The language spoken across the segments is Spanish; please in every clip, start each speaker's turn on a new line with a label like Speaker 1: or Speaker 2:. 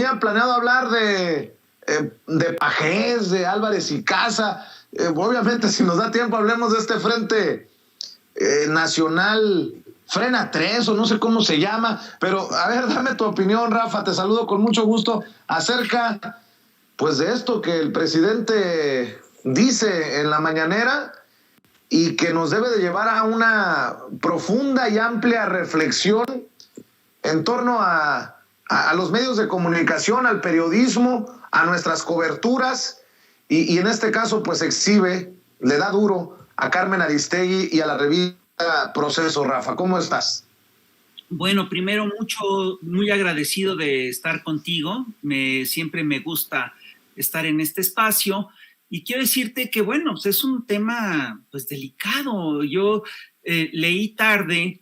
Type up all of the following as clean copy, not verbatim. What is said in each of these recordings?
Speaker 1: tenía planeado hablar de Pajés, de Álvarez y Casa. Obviamente, si nos da tiempo, hablemos de este Frente Nacional Frena 3, o no sé cómo se llama. Pero, a ver, dame tu opinión, Rafa. Te saludo con mucho gusto acerca, pues, de esto que el presidente dice en la mañanera y que nos debe de llevar a una profunda y amplia reflexión en torno a los medios de comunicación, al periodismo, a nuestras coberturas, y en este caso pues exhibe, le da duro a Carmen Aristegui y a la revista Proceso. Rafa, ¿cómo estás?
Speaker 2: Bueno, primero muy agradecido de estar contigo. Siempre me gusta estar en este espacio y quiero decirte que, bueno, pues es un tema pues delicado. Yo leí tarde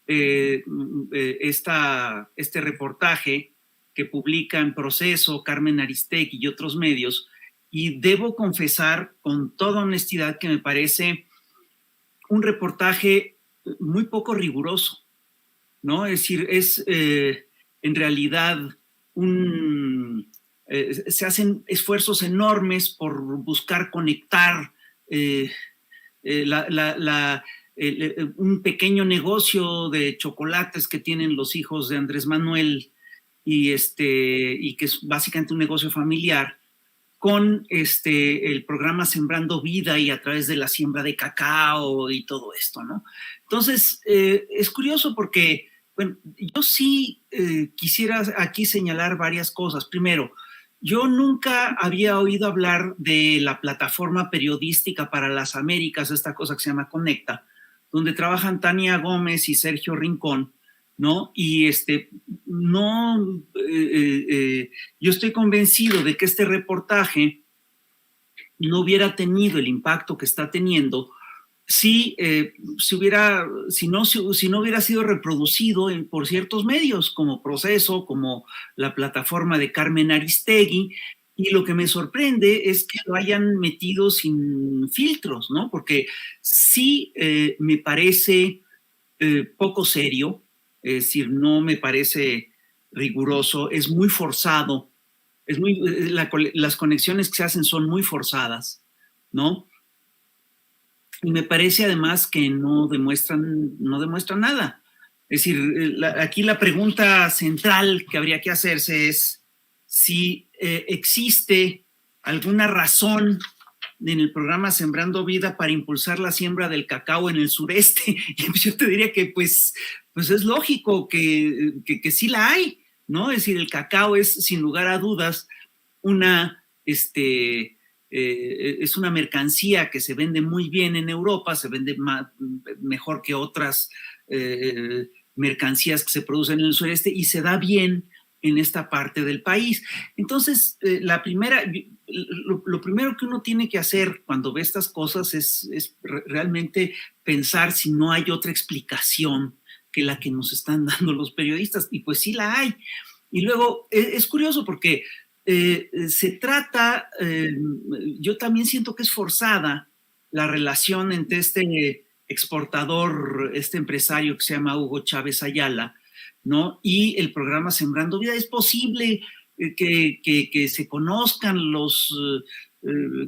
Speaker 2: este reportaje que publica en Proceso Carmen Aristegui y otros medios, y debo confesar con toda honestidad que me parece un reportaje muy poco riguroso, ¿no? Es decir, es en realidad se hacen esfuerzos enormes por buscar conectar un pequeño negocio de chocolates que tienen los hijos de Andrés Manuel y que es básicamente un negocio familiar con el programa Sembrando Vida y a través de la siembra de cacao y todo esto, ¿no? Entonces, es curioso porque, bueno, yo sí quisiera aquí señalar varias cosas. Primero, yo nunca había oído hablar de la plataforma periodística para las Américas, esta cosa que se llama Conecta, donde trabajan Tania Gómez y Sergio Rincón, ¿no? Y yo estoy convencido de que este reportaje no hubiera tenido el impacto que está teniendo si no hubiera sido reproducido por ciertos medios como Proceso, como la plataforma de Carmen Aristegui. Y lo que me sorprende es que lo hayan metido sin filtros, ¿no? Porque sí me parece poco serio, es decir, no me parece riguroso, es muy forzado, las conexiones que se hacen son muy forzadas, ¿no? Y me parece además que no demuestran nada. Es decir, aquí la pregunta central que habría que hacerse es si existe alguna razón en el programa Sembrando Vida para impulsar la siembra del cacao en el sureste. Y pues yo te diría que pues es lógico que sí la hay, ¿no? Es decir, el cacao es sin lugar a dudas es una mercancía que se vende muy bien en Europa, se vende mejor que otras mercancías que se producen en el sureste y se da bien en esta parte del país. Entonces, lo primero que uno tiene que hacer cuando ve estas cosas es realmente pensar si no hay otra explicación que la que nos están dando los periodistas, y pues sí la hay. Y luego, es curioso porque se trata, yo también siento que es forzada la relación entre este exportador, este empresario que se llama Hugo Chávez Ayala, ¿no? Y el programa Sembrando Vida. Es posible que se conozcan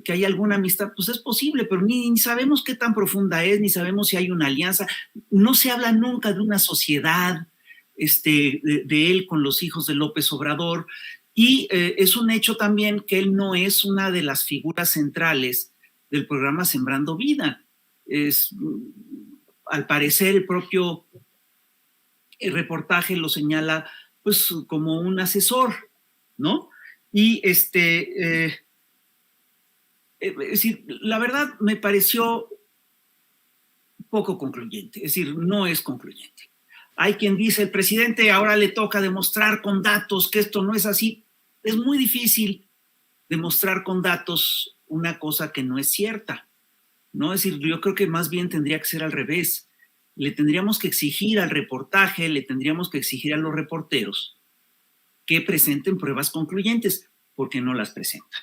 Speaker 2: que hay alguna amistad, pues es posible, pero ni sabemos qué tan profunda es, ni sabemos si hay una alianza. No se habla nunca de una sociedad de él con los hijos de López Obrador. Y es un hecho también que él no es una de las figuras centrales del programa Sembrando Vida. Al parecer, el propio reportaje lo señala pues como un asesor, ¿no? Y es decir, la verdad me pareció poco concluyente, es decir, no es concluyente. Hay quien dice, el presidente ahora le toca demostrar con datos que esto no es así. Es muy difícil demostrar con datos una cosa que no es cierta, ¿no? Es decir, yo creo que más bien tendría que ser al revés. Le tendríamos que exigir al reportaje, le tendríamos que exigir a los reporteros que presenten pruebas concluyentes, porque no las presentan,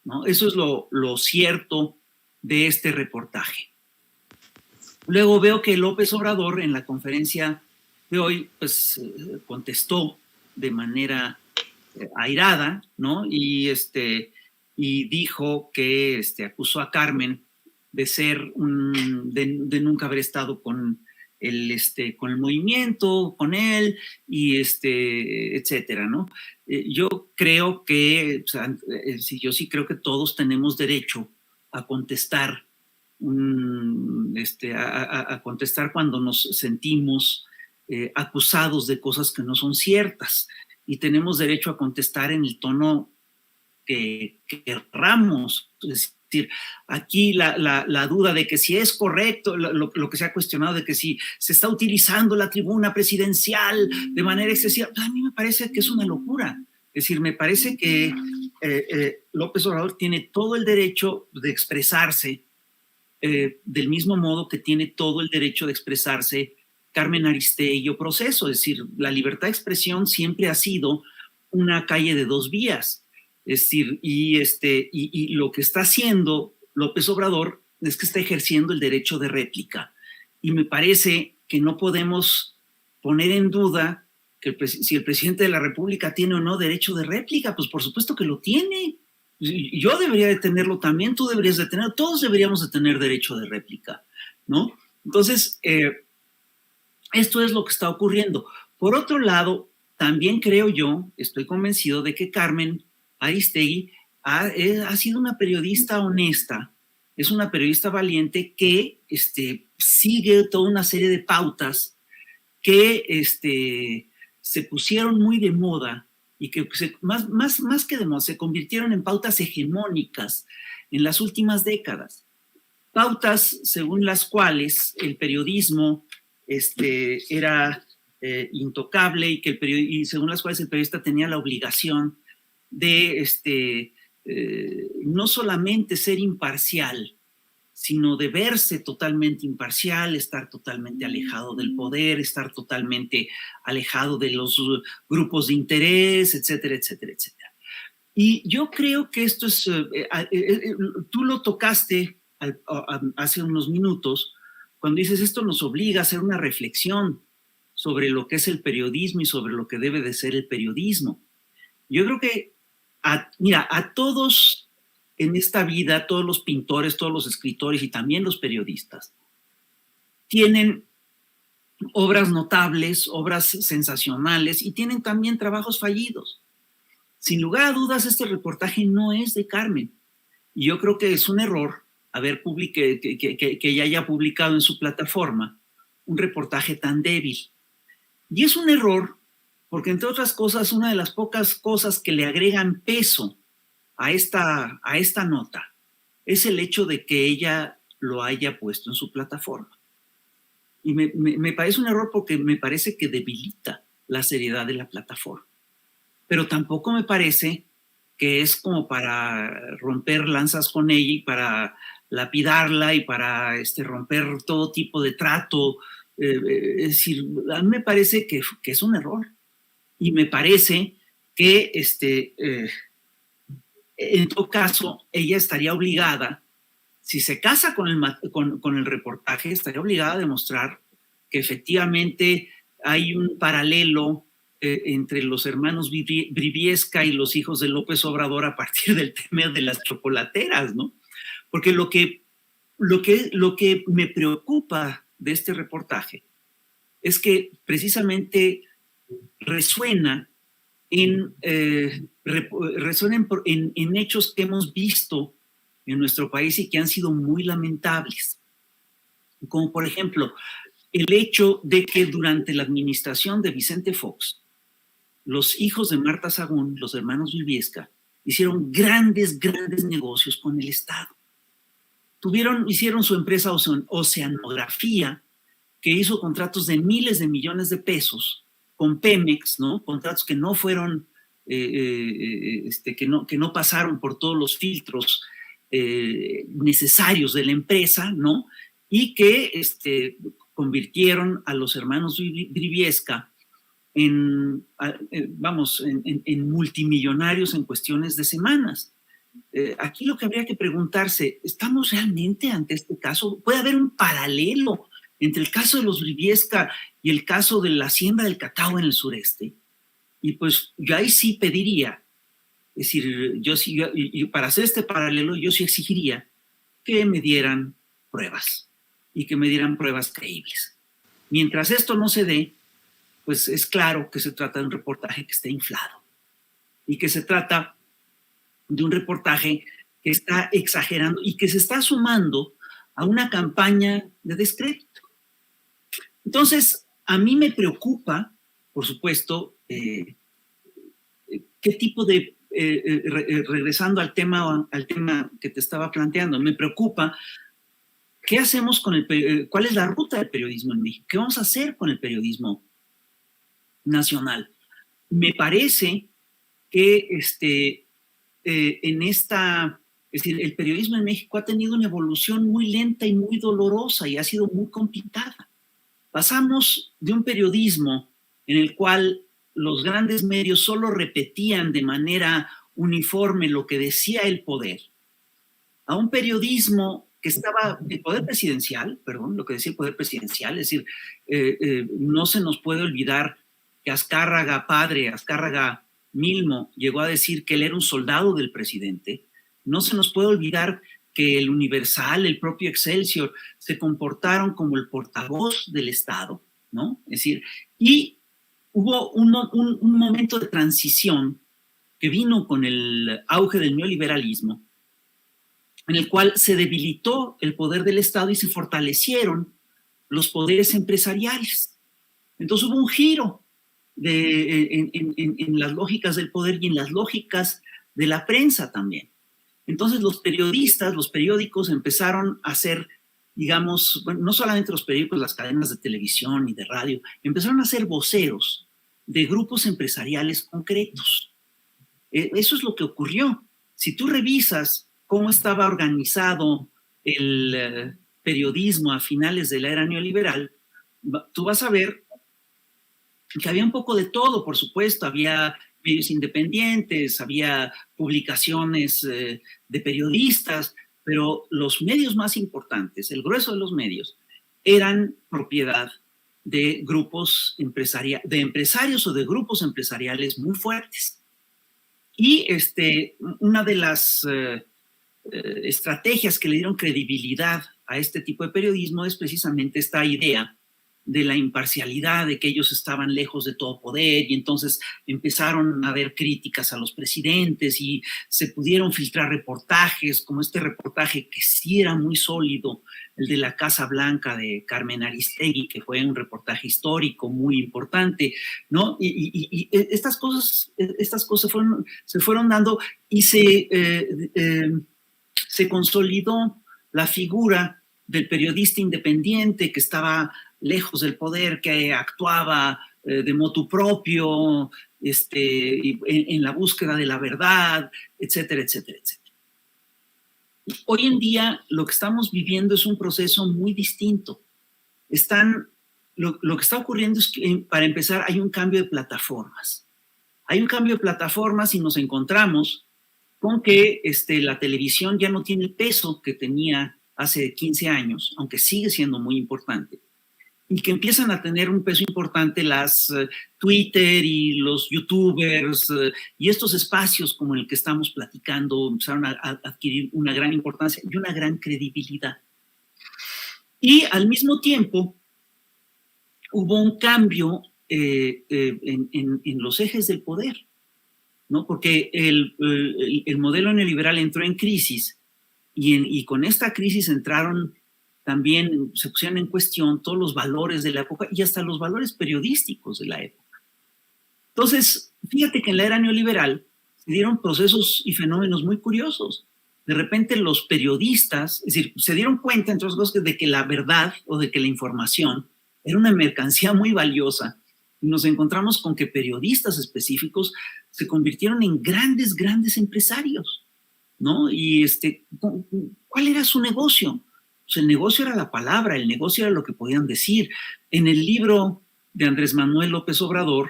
Speaker 2: ¿no? Eso es lo cierto de este reportaje. Luego veo que López Obrador en la conferencia de hoy, pues contestó de manera airada, ¿no? Y dijo que acusó a Carmen de ser de nunca haber estado con el movimiento, con él, y etcétera, ¿no? Yo creo que, yo sí creo que todos tenemos derecho a contestar, a contestar cuando nos sentimos acusados de cosas que no son ciertas, y tenemos derecho a contestar en el tono que querramos. Es decir, aquí la duda de que si es correcto, lo que se ha cuestionado de que si se está utilizando la tribuna presidencial de manera excesiva, a mí me parece que es una locura. Es decir, me parece que López Obrador tiene todo el derecho de expresarse, del mismo modo que tiene todo el derecho de expresarse Carmen Aristegui o Proceso. Es decir, la libertad de expresión siempre ha sido una calle de dos vías. Es decir, y lo que está haciendo López Obrador es que está ejerciendo el derecho de réplica. Y me parece que no podemos poner en duda que si el presidente de la República tiene o no derecho de réplica. Pues por supuesto que lo tiene. Yo debería de tenerlo también, tú deberías de tenerlo, todos deberíamos de tener derecho de réplica, ¿no? Entonces, esto es lo que está ocurriendo. Por otro lado, también creo yo, estoy convencido de que Carmen Aristegui ha sido una periodista honesta, es una periodista valiente que sigue toda una serie de pautas que se pusieron muy de moda y que más que de moda se convirtieron en pautas hegemónicas en las últimas décadas. Pautas según las cuales el periodismo era intocable y según las cuales el periodista tenía la obligación de no solamente ser imparcial, sino de verse totalmente imparcial, estar totalmente alejado del poder, estar totalmente alejado de los grupos de interés, etcétera, etcétera, etcétera. Y yo creo que esto es, tú lo tocaste hace unos minutos, cuando dices esto nos obliga a hacer una reflexión sobre lo que es el periodismo y sobre lo que debe de ser el periodismo. Yo creo que, a todos en esta vida, todos los pintores, todos los escritores y también los periodistas, tienen obras notables, obras sensacionales y tienen también trabajos fallidos. Sin lugar a dudas, este reportaje no es de Carmen. Y yo creo que es un error que ella haya publicado en su plataforma un reportaje tan débil. Y es un error porque, entre otras cosas, una de las pocas cosas que le agregan peso a esta nota es el hecho de que ella lo haya puesto en su plataforma. Y me parece un error porque me parece que debilita la seriedad de la plataforma. Pero tampoco me parece que es como para romper lanzas con ella y para lapidarla y para romper todo tipo de trato. Es decir, a mí me parece que es un error. Y me parece que en todo caso, ella estaría obligada, si se casa con el reportaje, estaría obligada a demostrar que efectivamente hay un paralelo entre los hermanos Briviesca y los hijos de López Obrador a partir del tema de las chocolateras, ¿no? Porque lo que me preocupa de este reportaje es que precisamente resuena en hechos que hemos visto en nuestro país y que han sido muy lamentables. Como por ejemplo, el hecho de que durante la administración de Vicente Fox, los hijos de Marta Sagún, los hermanos Briviesca, hicieron grandes negocios con el Estado. Hicieron su empresa Oceanografía, que hizo contratos de miles de millones de pesos con Pemex, ¿no? Contratos que no fueron, que no pasaron por todos los filtros necesarios de la empresa, ¿no? Y que convirtieron a los hermanos Briviesca en multimillonarios en cuestiones de semanas. Aquí lo que habría que preguntarse, ¿estamos realmente ante este caso? ¿Puede haber un paralelo entre el caso de los Briviesca y el caso de la hacienda del cacao en el sureste? Y pues yo ahí sí pediría, es decir, y para hacer este paralelo, yo sí exigiría que me dieran pruebas y que me dieran pruebas creíbles. Mientras esto no se dé, pues es claro que se trata de un reportaje que está inflado y que se trata de un reportaje que está exagerando y que se está sumando a una campaña de descrédito. Entonces, a mí me preocupa, por supuesto, qué tipo de, regresando al tema que te estaba planteando, me preocupa qué hacemos con cuál es la ruta del periodismo en México, qué vamos a hacer con el periodismo nacional. Me parece que es decir, el periodismo en México ha tenido una evolución muy lenta y muy dolorosa y ha sido muy complicada. Pasamos de un periodismo en el cual los grandes medios solo repetían de manera uniforme lo que decía el poder, a un periodismo que estaba, el poder presidencial, perdón, lo que decía el poder presidencial, es decir, no se nos puede olvidar que Azcárraga padre, Azcárraga Milmo, llegó a decir que él era un soldado del presidente. No se nos puede olvidar que el Universal, el propio Excelsior, se comportaron como el portavoz del Estado, ¿no? Es decir, y hubo un momento de transición que vino con el auge del neoliberalismo, en el cual se debilitó el poder del Estado y se fortalecieron los poderes empresariales. Entonces hubo un giro en las lógicas del poder y en las lógicas de la prensa también. Entonces los periodistas, los periódicos empezaron a ser, digamos, bueno, no solamente los periódicos, las cadenas de televisión y de radio, empezaron a ser voceros de grupos empresariales concretos. Eso es lo que ocurrió. Si tú revisas cómo estaba organizado el periodismo a finales de la era neoliberal, tú vas a ver que había un poco de todo, por supuesto. Había medios independientes, había publicaciones de periodistas, pero los medios más importantes, el grueso de los medios, eran propiedad de grupos de empresarios o de grupos empresariales muy fuertes. Y una de las estrategias que le dieron credibilidad a este tipo de periodismo es precisamente esta idea de la imparcialidad, de que ellos estaban lejos de todo poder, y entonces empezaron a haber críticas a los presidentes y se pudieron filtrar reportajes, como este reportaje que sí era muy sólido, el de la Casa Blanca de Carmen Aristegui, que fue un reportaje histórico muy importante, ¿no? Y estas cosas se fueron dando y se consolidó la figura del periodista independiente que estaba lejos del poder, que actuaba de motu propio, en la búsqueda de la verdad, etcétera, etcétera, etcétera. Hoy en día lo que estamos viviendo es un proceso muy distinto. Lo que está ocurriendo es que, para empezar, hay un cambio de plataformas. Hay un cambio de plataformas y nos encontramos con que la televisión ya no tiene el peso que tenía hace 15 años, aunque sigue siendo muy importante, y que empiezan a tener un peso importante las Twitter y los YouTubers y estos espacios como el que estamos platicando empezaron a adquirir una gran importancia y una gran credibilidad. Y al mismo tiempo hubo un cambio en los ejes del poder, ¿no? Porque el modelo neoliberal entró en crisis y con esta crisis entraron también, se pusieron en cuestión todos los valores de la época y hasta los valores periodísticos de la época. Entonces, fíjate que en la era neoliberal se dieron procesos y fenómenos muy curiosos. De repente los periodistas, es decir, se dieron cuenta, entre otras cosas, de que la verdad o de que la información era una mercancía muy valiosa. Y nos encontramos con que periodistas específicos se convirtieron en grandes, grandes empresarios, ¿no? Y ¿cuál era su negocio? Pues el negocio era la palabra, el negocio era lo que podían decir. En el libro de Andrés Manuel López Obrador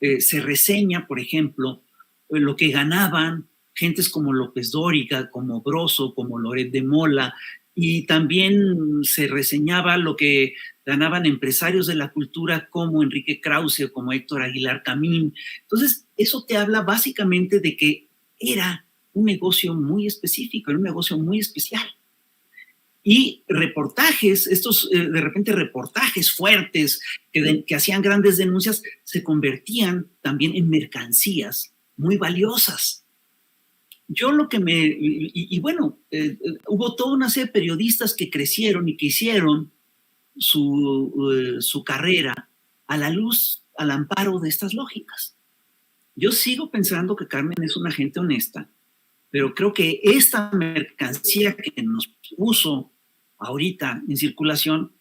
Speaker 2: se reseña, por ejemplo, lo que ganaban gentes como López Dóriga, como Broso, como Loret de Mola, y también se reseñaba lo que ganaban empresarios de la cultura como Enrique Krause o como Héctor Aguilar Camín. Entonces, eso te habla básicamente de que era un negocio muy específico, era un negocio muy especial. Y reportajes, estos de repente reportajes fuertes que hacían grandes denuncias, se convertían también en mercancías muy valiosas. Yo lo que bueno, hubo toda una serie de periodistas que crecieron y que hicieron su carrera a la luz, al amparo de estas lógicas. Yo sigo pensando que Carmen es una gente honesta, pero creo que esta mercancía que nos puso ahorita en circulación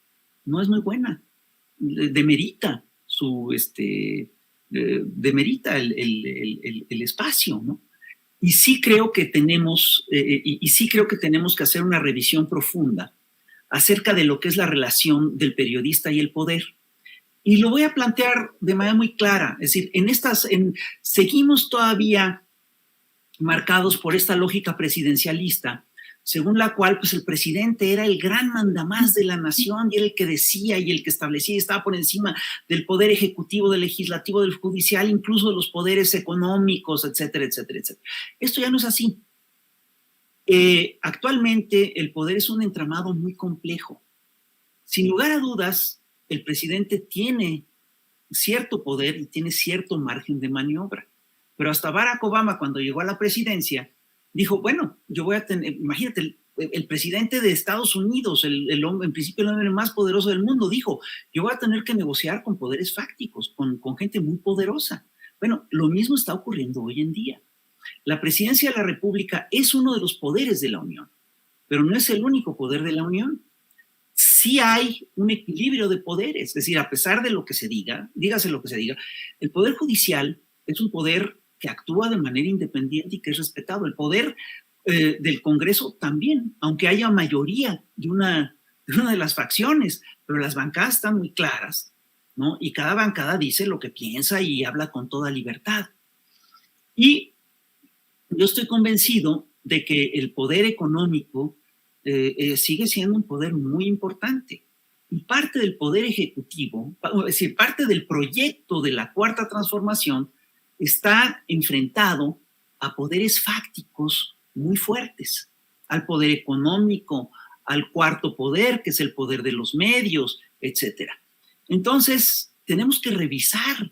Speaker 2: no es muy buena. Demerita demerita el espacio, ¿no? Y sí creo que tenemos que hacer una revisión profunda acerca de lo que es la relación del periodista y el poder. Y lo voy a plantear de manera muy clara. Es decir, seguimos todavía marcados por esta lógica presidencialista, según la cual pues, el presidente era el gran mandamás de la nación y era el que decía y el que establecía y estaba por encima del poder ejecutivo, del legislativo, del judicial, incluso de los poderes económicos, etcétera, etcétera, etcétera. Esto ya no es así. Actualmente el poder es un entramado muy complejo. Sin lugar a dudas, el presidente tiene cierto poder y tiene cierto margen de maniobra. Pero hasta Barack Obama, cuando llegó a la presidencia, dijo, bueno, yo voy a tener, imagínate, el presidente de Estados Unidos, el hombre, en principio el hombre más poderoso del mundo, dijo, yo voy a tener que negociar con poderes fácticos, con gente muy poderosa. Bueno, lo mismo está ocurriendo hoy en día. La presidencia de la República es uno de los poderes de la Unión, pero no es el único poder de la Unión. Sí hay un equilibrio de poderes, es decir, a pesar de lo que se diga, dígase lo que se diga, el Poder Judicial es un poder que actúa de manera independiente y que es respetado. El poder del Congreso también, aunque haya mayoría de una de las facciones, pero las bancadas están muy claras, ¿no? Y cada bancada dice lo que piensa y habla con toda libertad. Y yo estoy convencido de que el poder económico sigue siendo un poder muy importante. Y parte del poder ejecutivo, es decir, parte del proyecto de la Cuarta Transformación está enfrentado a poderes fácticos muy fuertes, al poder económico, al cuarto poder, que es el poder de los medios, etc. Entonces, tenemos que revisar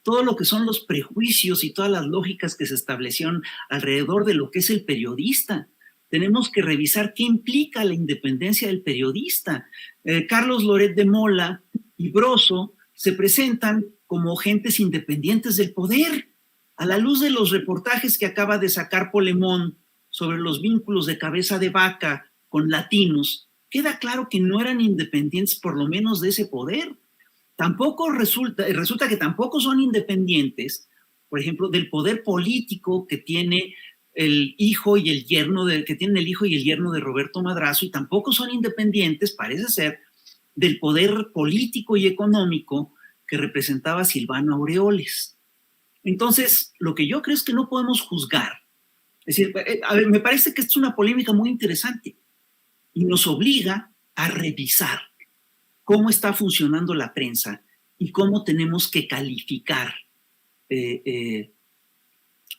Speaker 2: todo lo que son los prejuicios y todas las lógicas que se establecieron alrededor de lo que es el periodista. Tenemos que revisar qué implica la independencia del periodista. Carlos Loret de Mola y Broso se presentan como agentes independientes del poder. A la luz de los reportajes que acaba de sacar Polemón sobre los vínculos de Cabeza de Vaca con latinos, queda claro que no eran independientes, por lo menos de ese poder. Tampoco resulta que tampoco son independientes, por ejemplo, del poder político que tiene el hijo y el yerno de Roberto Madrazo, y tampoco son independientes, parece ser, del poder político y económico que representaba Silvano Aureoles. Entonces, lo que yo creo es que no podemos juzgar. Es decir, a ver, me parece que esta es una polémica muy interesante y nos obliga a revisar cómo está funcionando la prensa y cómo tenemos que calificar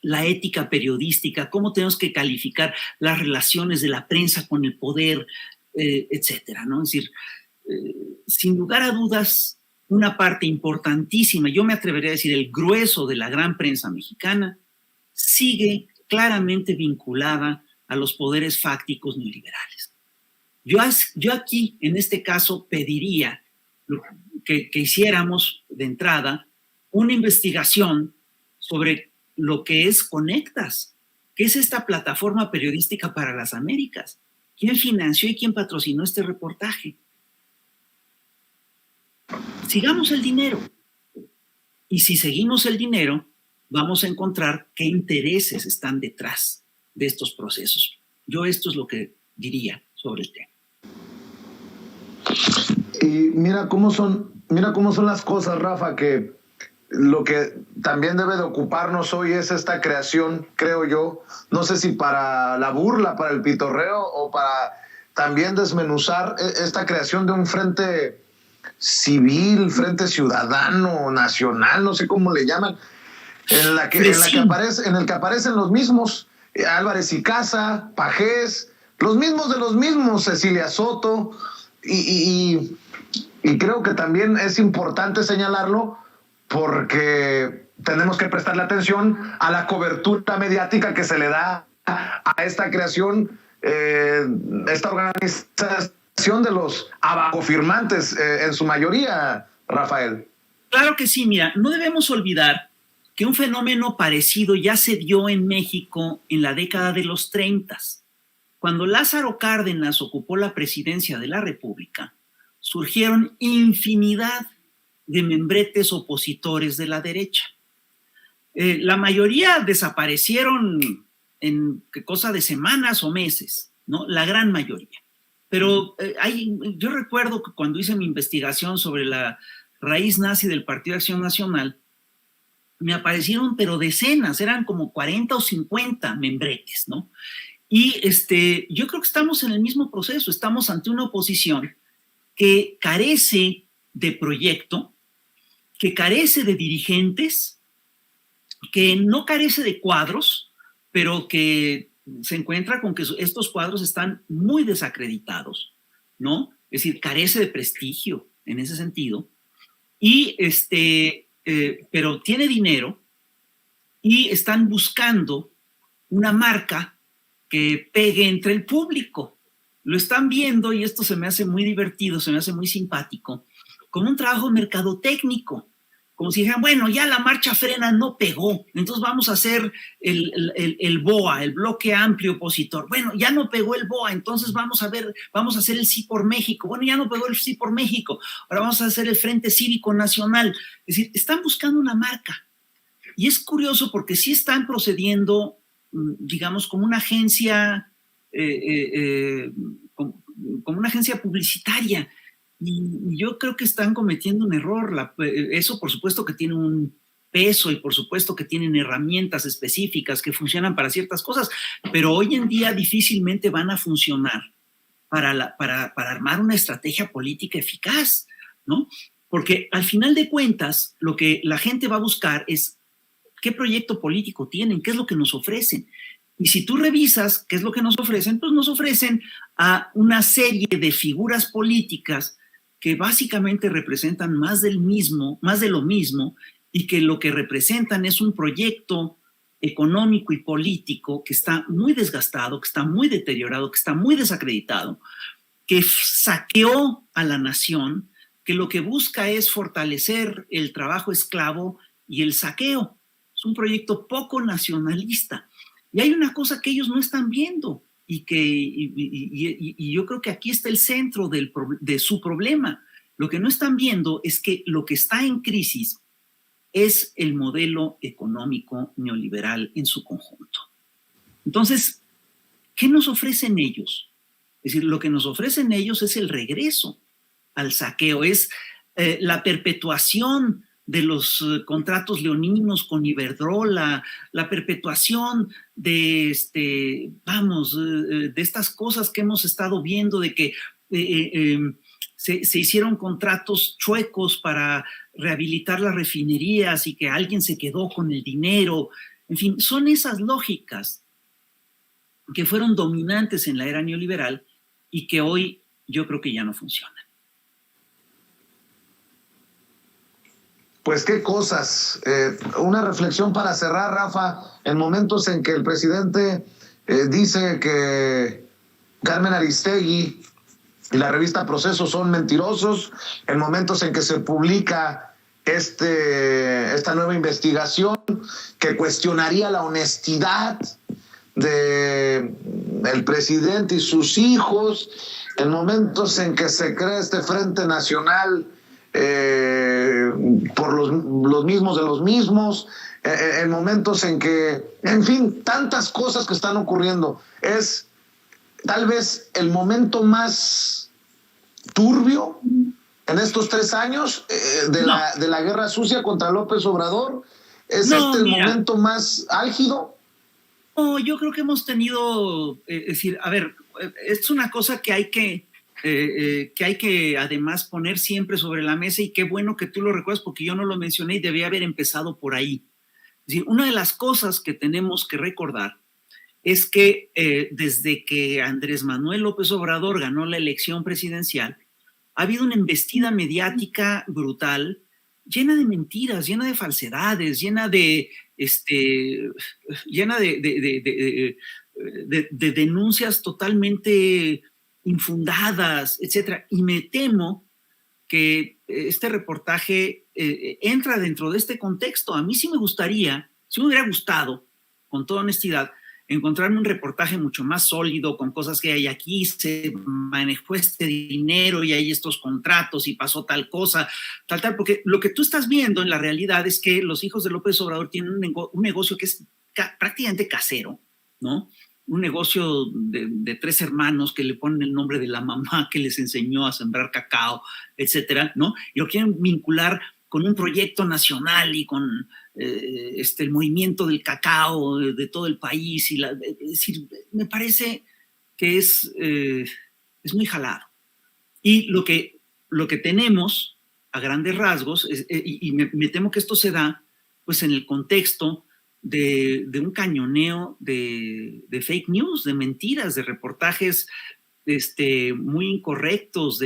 Speaker 2: la ética periodística, cómo tenemos que calificar las relaciones de la prensa con el poder, etcétera, ¿no? Es decir, sin lugar a dudas, una parte importantísima, yo me atrevería a decir el grueso de la gran prensa mexicana, sigue claramente vinculada a los poderes fácticos neoliberales. Yo aquí, en este caso, pediría que hiciéramos de entrada una investigación sobre lo que es Conectas, que es esta plataforma periodística para las Américas. ¿Quién financió y quién patrocinó este reportaje? Sigamos el dinero. Y si seguimos el dinero, vamos a encontrar qué intereses están detrás de estos procesos. Yo esto es lo que diría sobre el tema.
Speaker 1: Y mira cómo son las cosas, Rafa, que lo que también debe de ocuparnos hoy es esta creación, creo yo, no sé si para la burla, para el pitorreo o para también desmenuzar esta creación de un frente civil, Frente Ciudadano, Nacional, no sé cómo le llaman, en el que aparecen los mismos, Álvarez y Casa, Pajés, los mismos de los mismos, Cecilia Soto, y creo que también es importante señalarlo porque tenemos que prestarle atención a la cobertura mediática que se le da a esta creación, esta organización de los abacofirmantes, en su mayoría, Rafael.
Speaker 2: Claro que sí, mira, no debemos olvidar que un fenómeno parecido ya se dio en México en la década de los 30. Cuando Lázaro Cárdenas ocupó la presidencia de la República, surgieron infinidad de membretes opositores de la derecha. La mayoría desaparecieron en cosa de semanas o meses, ¿no? La gran mayoría. Pero yo recuerdo que cuando hice mi investigación sobre la raíz nazi del Partido de Acción Nacional, me aparecieron, pero decenas, eran como 40 o 50 membretes, ¿no? Y yo creo que estamos en el mismo proceso, estamos ante una oposición que carece de proyecto, que carece de dirigentes, que no carece de cuadros, pero que se encuentra con que estos cuadros están muy desacreditados, ¿no? Es decir, carece de prestigio en ese sentido, y pero tiene dinero y están buscando una marca que pegue entre el público. Lo están viendo, y esto se me hace muy divertido, se me hace muy simpático, como un trabajo mercadotécnico, como si dijeran, bueno, ya la marcha frena no pegó, entonces vamos a hacer el BOA, el Bloque Amplio Opositor. Bueno, ya no pegó el BOA, entonces vamos a hacer el Sí por México. Bueno, ya no pegó el Sí por México, ahora vamos a hacer el Frente Cívico Nacional. Es decir, están buscando una marca. Y es curioso porque sí están procediendo, digamos, como una agencia, como una agencia publicitaria. Y yo creo que están cometiendo un error. Eso, por supuesto, que tiene un peso y por supuesto que tienen herramientas específicas que funcionan para ciertas cosas, pero hoy en día difícilmente van a funcionar para armar una estrategia política eficaz, ¿no? Porque al final de cuentas, lo que la gente va a buscar es qué proyecto político tienen, qué es lo que nos ofrecen. Y si tú revisas qué es lo que nos ofrecen, pues nos ofrecen a una serie de figuras políticas que básicamente representan más de lo mismo, y que lo que representan es un proyecto económico y político que está muy desgastado, que está muy deteriorado, que está muy desacreditado, que saqueó a la nación, que lo que busca es fortalecer el trabajo esclavo y el saqueo. Es un proyecto poco nacionalista. Y hay una cosa que ellos no están viendo, y yo creo que aquí está el centro de su problema. Lo que no están viendo es que lo que está en crisis es el modelo económico neoliberal en su conjunto. Entonces, ¿qué nos ofrecen ellos? Es decir, lo que nos ofrecen ellos es el regreso al saqueo, es la perpetuación de los contratos leoninos con Iberdrola, la perpetuación de estas cosas que hemos estado viendo, de que se hicieron contratos chuecos para rehabilitar las refinerías y que alguien se quedó con el dinero. En fin, son esas lógicas que fueron dominantes en la era neoliberal y que hoy yo creo que ya no funcionan.
Speaker 1: Pues qué cosas. Una reflexión para cerrar, Rafa, en momentos en que el presidente dice que Carmen Aristegui y la revista Proceso son mentirosos, en momentos en que se publica esta nueva investigación que cuestionaría la honestidad del presidente y sus hijos, en momentos en que se crea este Frente Nacional por los mismos de los mismos, en momentos en que, en fin, tantas cosas que están ocurriendo. Es tal vez el momento más turbio en estos 3 años de la guerra sucia contra López Obrador. ¿Es el momento más álgido?
Speaker 2: No, yo creo que hemos tenido, es decir, a ver, es una cosa que hay que que hay que además poner siempre sobre la mesa, y qué bueno que tú lo recuerdas porque yo no lo mencioné y debía haber empezado por ahí. Es decir, una de las cosas que tenemos que recordar es que desde que Andrés Manuel López Obrador ganó la elección presidencial, ha habido una embestida mediática brutal, llena de mentiras, llena de falsedades, llena de denuncias totalmente infundadas, etcétera. Y me temo que este reportaje entra dentro de este contexto. A mí sí me gustaría, sí me hubiera gustado, con toda honestidad, encontrarme un reportaje mucho más sólido, con cosas que hay aquí, se manejó este dinero y hay estos contratos y pasó tal cosa, tal, porque lo que tú estás viendo en la realidad es que los hijos de López Obrador tienen un negocio que es prácticamente casero, ¿no? Un negocio de 3 hermanos que le ponen el nombre de la mamá que les enseñó a sembrar cacao, etcétera, ¿no? Y lo quieren vincular con un proyecto nacional y con el movimiento del cacao de todo el país. Es decir, me parece que es muy jalado. Y lo que tenemos a grandes rasgos, y me temo que esto se da pues en el contexto de un cañoneo de fake news, de mentiras, de reportajes muy incorrectos,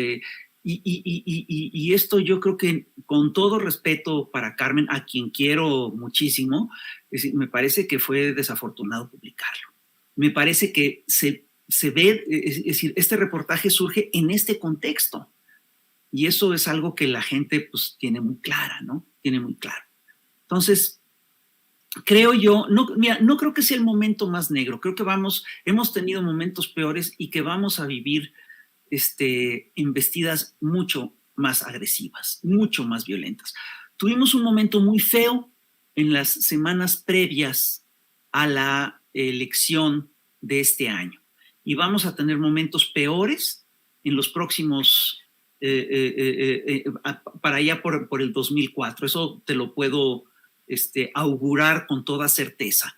Speaker 2: y esto yo creo que, con todo respeto para Carmen, a quien quiero muchísimo, me parece que fue desafortunado publicarlo. Me parece que se ve, es decir, este reportaje surge en este contexto, y eso es algo que la gente pues tiene muy clara, ¿no? Tiene muy claro. Entonces, creo yo, no creo que sea el momento más negro, creo que hemos tenido momentos peores y que vamos a vivir embestidas mucho más agresivas, mucho más violentas. Tuvimos un momento muy feo en las semanas previas a la elección de este año, y vamos a tener momentos peores en los próximos, para allá por el 2004. Eso te lo puedo augurar con toda certeza.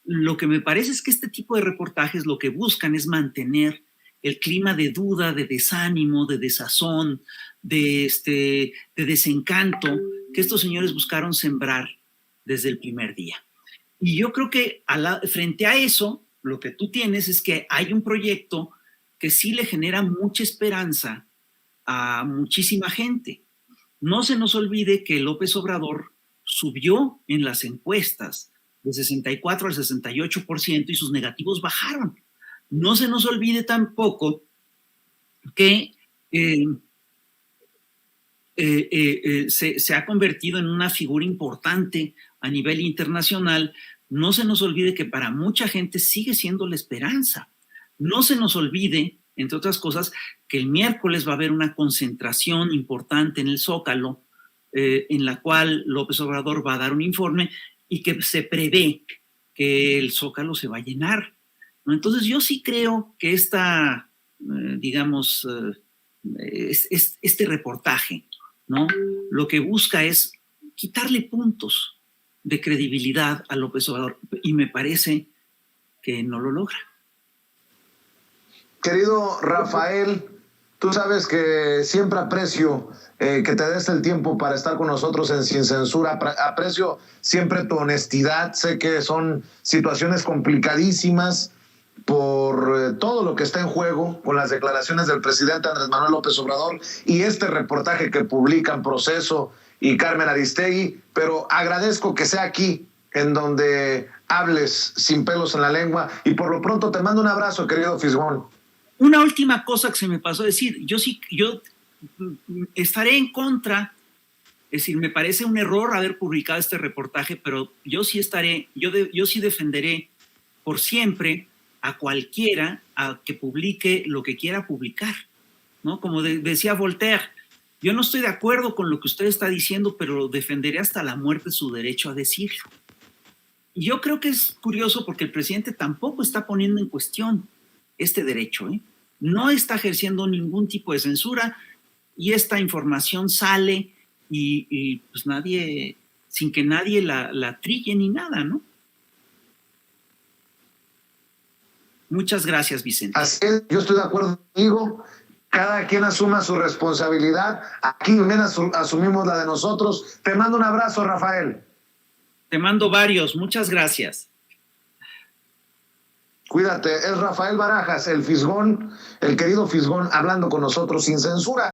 Speaker 2: Lo que me parece es que este tipo de reportajes lo que buscan es mantener el clima de duda, de desánimo, de desazón, de desencanto que estos señores buscaron sembrar desde el primer día. Y yo creo que frente a eso, lo que tú tienes es que hay un proyecto que sí le genera mucha esperanza a muchísima gente. No se nos olvide que López Obrador subió en las encuestas de 64 al 68% y sus negativos bajaron. No se nos olvide tampoco que se ha convertido en una figura importante a nivel internacional. No se nos olvide que para mucha gente sigue siendo la esperanza. No se nos olvide, entre otras cosas, que el miércoles va a haber una concentración importante en el Zócalo, en la cual López Obrador va a dar un informe y que se prevé que el Zócalo se va a llenar. Entonces yo sí creo que este reportaje, ¿no?, lo que busca es quitarle puntos de credibilidad a López Obrador, y me parece que no lo logra.
Speaker 1: Querido Rafael, tú sabes que siempre aprecio que te des el tiempo para estar con nosotros en Sin Censura. Aprecio siempre tu honestidad. Sé que son situaciones complicadísimas por todo lo que está en juego con las declaraciones del presidente Andrés Manuel López Obrador y este reportaje que publican Proceso y Carmen Aristegui, pero agradezco que sea aquí en donde hables sin pelos en la lengua, y por lo pronto te mando un abrazo, querido Fisgón.
Speaker 2: Una última cosa que se me pasó a decir, yo estaré en contra, es decir, me parece un error haber publicado este reportaje, pero yo sí defenderé por siempre a cualquiera que publique lo que quiera publicar, ¿no? Como decía Voltaire, yo no estoy de acuerdo con lo que usted está diciendo, pero defenderé hasta la muerte su derecho a decirlo. Y yo creo que es curioso porque el presidente tampoco está poniendo en cuestión este derecho, ¿eh? No está ejerciendo ningún tipo de censura, y esta información sale y pues nadie, sin que nadie la trille ni nada, ¿no? Muchas gracias, Vicente.
Speaker 1: Así es, yo estoy de acuerdo contigo. cada quien asuma su responsabilidad. Aquí también asumimos la de nosotros. Te mando un abrazo, Rafael.
Speaker 2: Te mando varios. Muchas gracias.
Speaker 1: Cuídate. Es Rafael Barajas, el Fisgón, el querido Fisgón, hablando con nosotros sin censura.